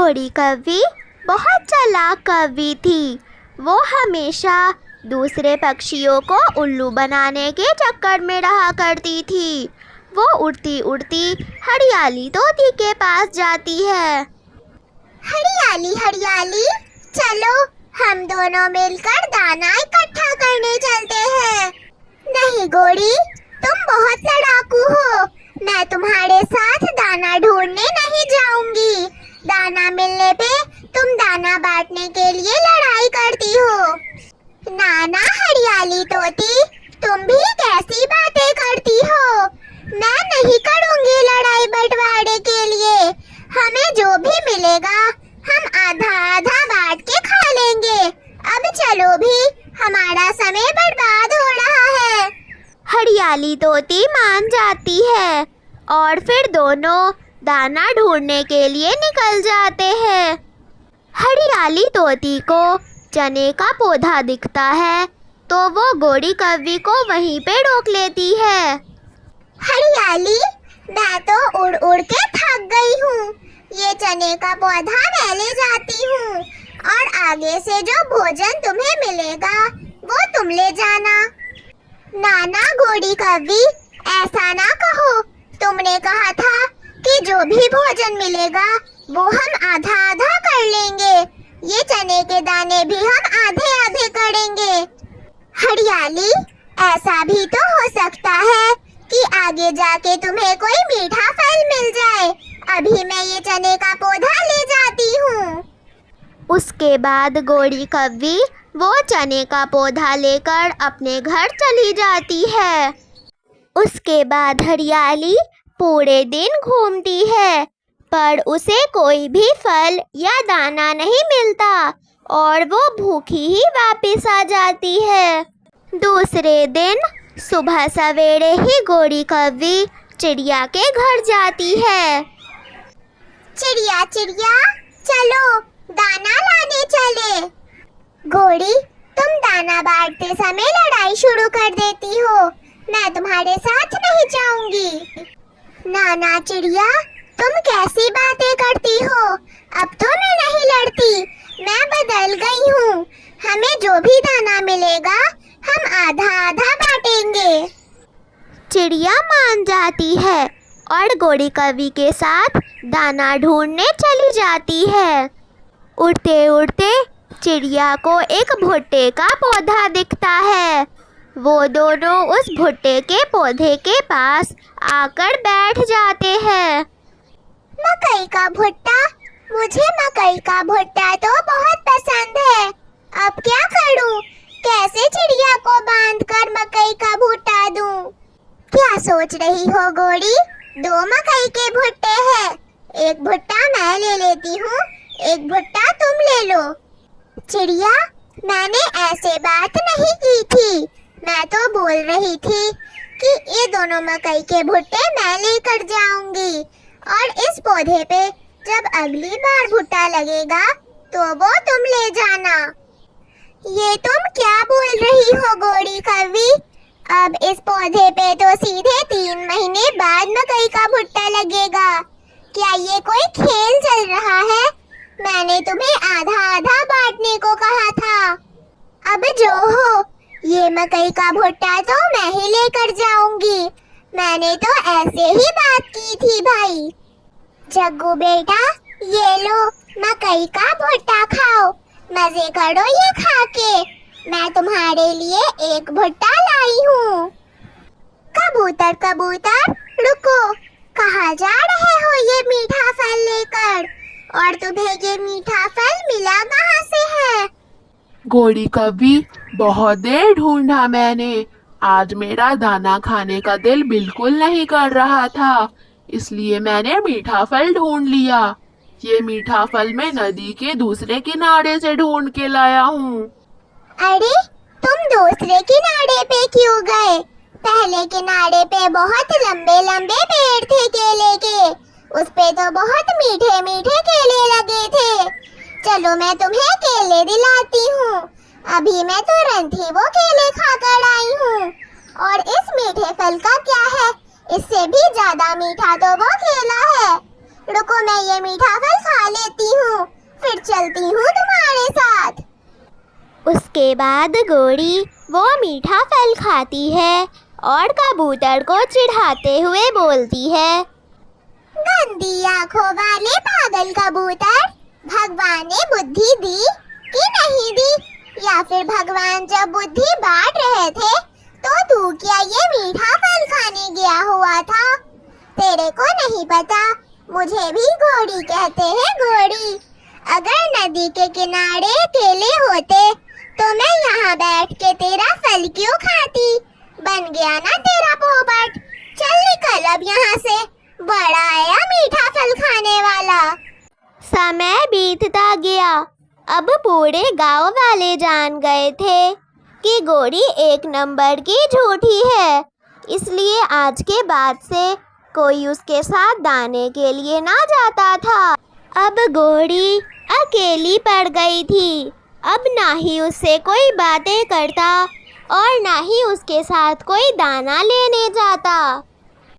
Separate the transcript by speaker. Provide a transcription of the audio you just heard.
Speaker 1: घोड़ी कौवी बहुत चालाक कौवी थी। वो हमेशा दूसरे पक्षियों को उल्लू बनाने के चक्कर में रहा करती थी। वो उड़ती उड़ती हरियाली तोती के पास जाती है।
Speaker 2: हरियाली हरियाली, चलो हम दोनों मिलकर दाना इकट्ठा करने चलते हैं। नहीं घोड़ी, तुम बहुत लड़ाकू हो। मैं तुम्हारे साथ दाना ढूंढने नहीं जाऊंगी। दाना मिलने पे तुम दाना बांटने के लिए लड़ाई करती हो। नाना हरियाली तोती, तुम भी कैसी बातें करती हो। मैं नहीं करूंगी लड़ाई बंटवारे के लिए। हमें जो भी मिलेगा हम आधा आधा बांट के खा लेंगे। अब चलो भी, हमारा समय बर्बाद हो रहा है।
Speaker 1: हरियाली तोती मान जाती है और फिर दोनों दाना ढूंढने के लिए निकल जाते हैं। हरियाली तोती को चने का पौधा दिखता है तो वो घोड़ी कौवी को वहीं पे रोक लेती है।
Speaker 2: हरियाली, मैं तो उड़ उड़ के थक गई हूँ। ये चने का पौधा मैं ले जाती हूँ और आगे से जो भोजन तुम्हें मिलेगा वो तुम ले जाना। नाना घोड़ी कौवी, ऐसा ना कहो। तुमने कहा था कि जो भी भोजन मिलेगा वो हम आधा आधा कर लेंगे। ये चने के दाने भी हम आधे आधे करेंगे। हरियाली, ऐसा भी तो हो सकता है कि आगे जाके तुम्हें कोई मीठा फल मिल जाए। अभी मैं ये चने का पौधा ले जाती हूँ।
Speaker 1: उसके बाद घोड़ी कौवी वो चने का पौधा लेकर अपने घर चली जाती है। उसके बाद हरियाली पूरे दिन घूमती है पर उसे कोई भी फल या दाना नहीं मिलता और वो भूखी ही वापस आ जाती है। दूसरे दिन सुबह सवेरे ही घोड़ी कौवी चिड़िया के घर जाती है।
Speaker 2: चिड़िया चिड़िया, चलो दाना लाने चले। घोड़ी, तुम दाना बांटते समय लड़ाई शुरू कर देती हो। मैं तुम्हारे साथ नहीं जाऊंगी। नाना चिड़िया, तुम कैसी बातें करती हो। अब तो मैं नहीं लड़ती, मैं बदल गई हूँ। हमें जो भी दाना मिलेगा हम आधा आधा बांटेंगे।
Speaker 1: चिड़िया मान जाती है और घोड़ी कौवी के साथ दाना ढूंढने चली जाती है। उड़ते उड़ते चिड़िया को एक भुट्टे का पौधा दिखता है। वो दोनों उस भुट्टे के पौधे के पास आकर बैठ जाते हैं।
Speaker 2: मकई का भुट्टा, मुझे मकई का भुट्टा तो बहुत पसंद है। अब क्या करूं? कैसे चिड़िया को बांधकर मकई का भुट्टा दूं? क्या सोच रही हो घोड़ी? 2 मकई के भुट्टे हैं। एक भुट्टा मैं ले लेती हूँ, एक भुट्टा तुम ले लो। चिड़िया, मैंने ऐसे बात नहीं की थी। मैं तो बोल रही थी कि ये दोनों मकई के भुट्टे मैं लेकर जाऊंगी और इस पौधे पे जब अगली बार भुट्टा लगेगा तो वो तुम ले जाना। ये तुम क्या बोल रही हो घोड़ी कौवी? अब इस पौधे पे तो सीधे 3 महीने बाद मकई का भुट्टा लगेगा। क्या ये कोई खेल चल रहा है? मैंने तुम्हें आधा आधा बांटने को कहा था। अब जो हो, ये मकई का भुट्टा तो मैं ही लेकर जाऊंगी। मैंने तो ऐसे ही बात की थी भाई। जग्गू बेटा, ये लो मकई का भुट्टा खाओ, मजे करो ये खा के। मैं तुम्हारे लिए एक भुट्टा लाई हूँ। कबूतर कबूतर, रुको, कहाँ जा रहे हो ये मीठा फल लेकर? और तुम्हें ये मीठा फल मिला कहाँ से है?
Speaker 3: घोड़ी कौवी, बहुत देर ढूंढा मैंने। आज मेरा दाना खाने का दिल बिल्कुल नहीं कर रहा था, इसलिए मैंने मीठा फल ढूंढ लिया। ये मीठा फल मैं नदी के दूसरे किनारे से ढूंढ के लाया हूँ।
Speaker 2: अरे, तुम दूसरे किनारे पे क्यों गए? पहले किनारे पे बहुत लंबे लंबे पेड़ थे केले के। उस पे तो बहुत मीठे मीठे केले लगे थे। चलो मैं तुम्हें केले दिलाती हूँ। अभी मैं तुरंत ही वो केले खाकर आई हूँ। और इस मीठे फल का क्या है? इससे भी ज्यादा मीठा तो वो केला है। रुको मैं ये मीठा फल खा लेती हूँ, फिर चलती हूँ तुम्हारे साथ।
Speaker 1: उसके बाद घोड़ी वो मीठा फल खाती है और कबूतर को चिढ़ाते हुए बोलती है,
Speaker 2: गंदी आंखों वाले पागल कबूतर, भगवान ने बुद्धि दी कि नहीं दी? या फिर भगवान जब बुद्धि बांट रहे थे तो तू क्या ये मीठा फल खाने गया हुआ था? तेरे को नहीं पता, मुझे भी घोड़ी कहते हैं, घोड़ी। अगर नदी के किनारे केले होते तो मैं यहाँ बैठ के तेरा फल क्यों खाती? बन गया ना तेरा पोपट। चल निकल अब यहाँ से, बड़ा आया मीठा फल खाने वाला।
Speaker 1: समय बीतता गया। अब पूरे गांव वाले जान गए थे कि घोड़ी एक नंबर की झूठी है, इसलिए आज के बाद से कोई उसके साथ दाने के लिए ना जाता था। अब घोड़ी अकेली पड़ गई थी। अब ना ही उससे कोई बातें करता और ना ही उसके साथ कोई दाना लेने जाता।